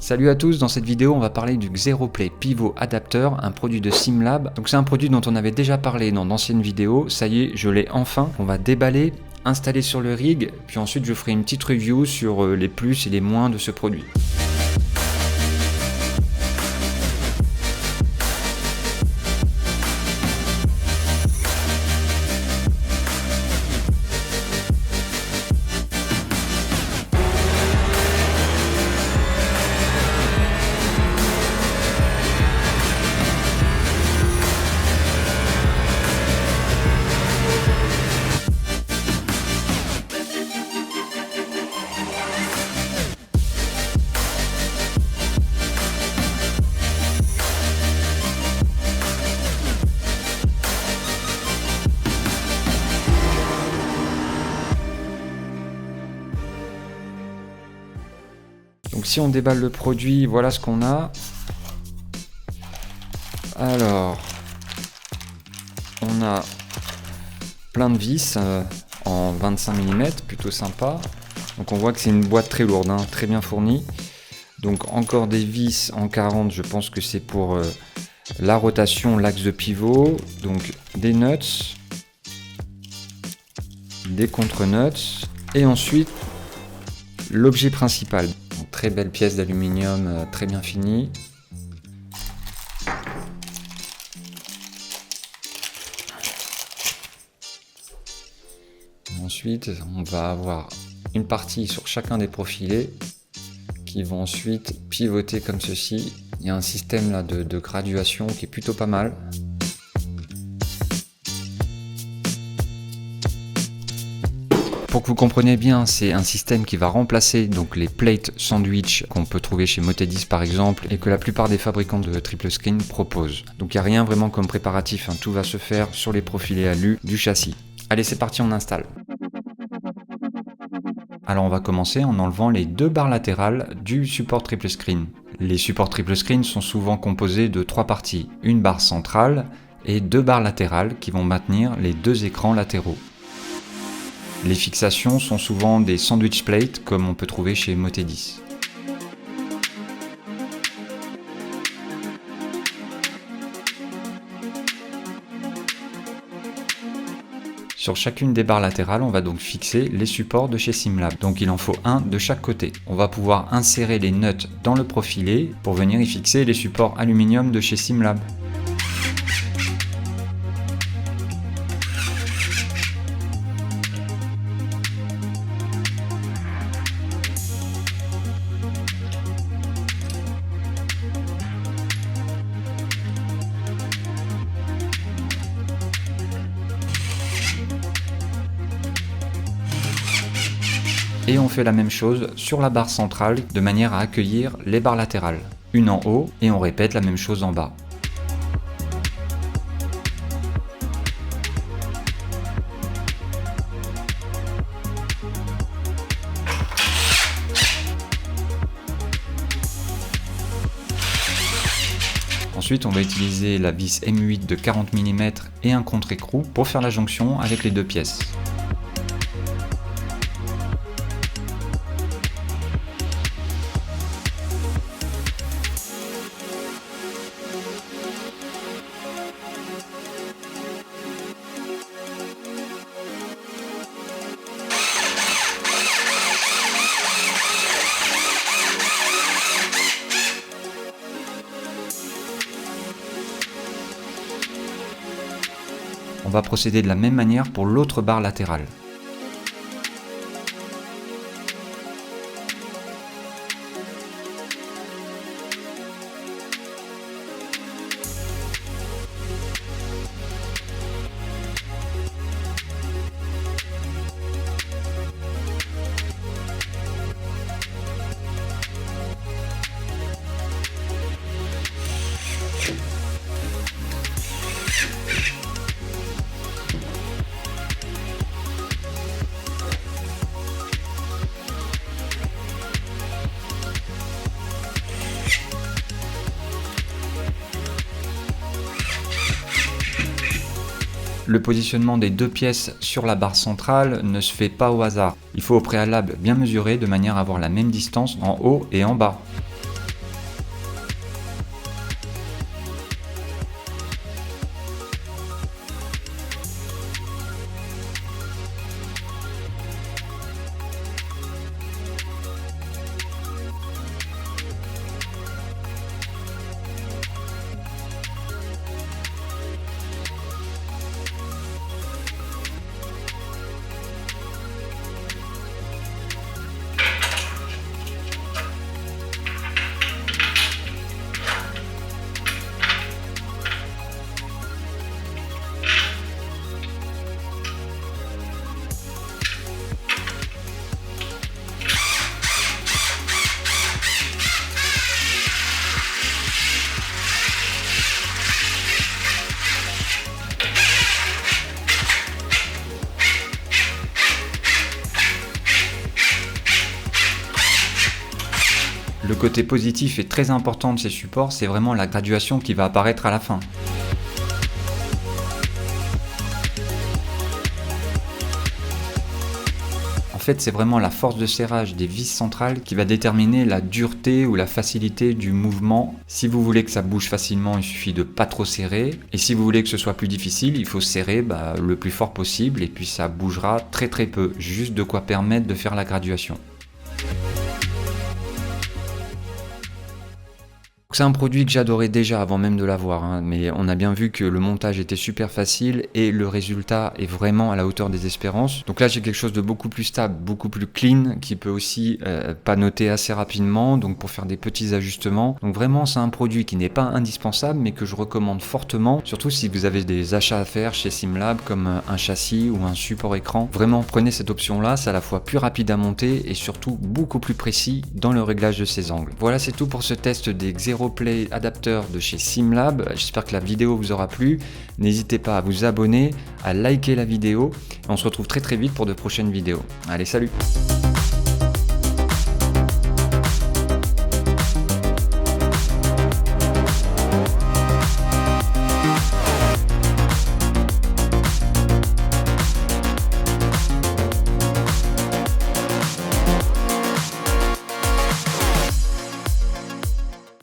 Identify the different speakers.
Speaker 1: Salut à tous, dans cette vidéo on va parler du Xeroplay Pivot Adapter, un produit de SimLab. Donc c'est un produit dont on avait déjà parlé dans d'anciennes vidéos, ça y est, je l'ai enfin. On va déballer, installer sur le rig, puis ensuite je ferai une petite review sur les plus et les moins de ce produit. Donc si on déballe le produit, voilà ce qu'on a. Alors, on a plein de vis en 25 mm, plutôt sympa. Donc on voit que c'est une boîte très lourde, hein, très bien fournie. Donc encore des vis en 40, je pense que c'est pour la rotation, l'axe de pivot. Donc des nuts, des contre-nuts, et ensuite l'objet principal. Donc, très belle pièce d'aluminium, très bien finie. Ensuite, on va avoir une partie sur chacun des profilés qui vont ensuite pivoter comme ceci. Il y a un système là de graduation qui est plutôt pas mal. Pour que vous compreniez bien, c'est un système qui va remplacer donc les plates sandwich qu'on peut trouver chez Motedis par exemple et que la plupart des fabricants de triple screen proposent. Donc il n'y a rien vraiment comme préparatif, hein. Tout va se faire sur les profilés alu du châssis. Allez, c'est parti, on installe. Alors on va commencer en enlevant les deux barres latérales du support triple screen. Les supports triple screen sont souvent composés de trois parties, une barre centrale et deux barres latérales qui vont maintenir les deux écrans latéraux. Les fixations sont souvent des sandwich plates comme on peut trouver chez Motedis. Sur chacune des barres latérales, on va donc fixer les supports de chez SimLab. Donc il en faut un de chaque côté. On va pouvoir insérer les nuts dans le profilé pour venir y fixer les supports aluminium de chez SimLab. Et on fait la même chose sur la barre centrale de manière à accueillir les barres latérales. Une en haut et on répète la même chose en bas. Ensuite, on va utiliser la vis M8 de 40 mm et un contre-écrou pour faire la jonction avec les deux pièces. On va procéder de la même manière pour l'autre barre latérale. Le positionnement des deux pièces sur la barre centrale ne se fait pas au hasard. Il faut au préalable bien mesurer de manière à avoir la même distance en haut et en bas. côté positif et très important de ces supports, c'est vraiment la graduation qui va apparaître à la fin. En fait, c'est vraiment la force de serrage des vis centrales qui va déterminer la dureté ou la facilité du mouvement. Si vous voulez que ça bouge facilement, il suffit de pas trop serrer. Et si vous voulez que ce soit plus difficile, il faut serrer le plus fort possible et puis ça bougera très très peu. Juste de quoi permettre de faire la graduation. C'est un produit que j'adorais déjà avant même de l'avoir, hein, mais on a bien vu que le montage était super facile et le résultat est vraiment à la hauteur des espérances. Donc là j'ai quelque chose de beaucoup plus stable, beaucoup plus clean, qui peut aussi panoter assez rapidement, donc pour faire des petits ajustements. Donc vraiment c'est un produit qui n'est pas indispensable mais que je recommande fortement, surtout si vous avez des achats à faire chez SimLab comme un châssis ou un support écran. Vraiment prenez cette option là, c'est à la fois plus rapide à monter et surtout beaucoup plus précis dans le réglage de ses angles. Voilà, c'est tout pour ce test des Xero Play adapteurs de chez SimLab. J'espère que la vidéo vous aura plu. N'hésitez pas à vous abonner, à liker la vidéo. On se retrouve très très vite pour de prochaines vidéos. Allez, salut!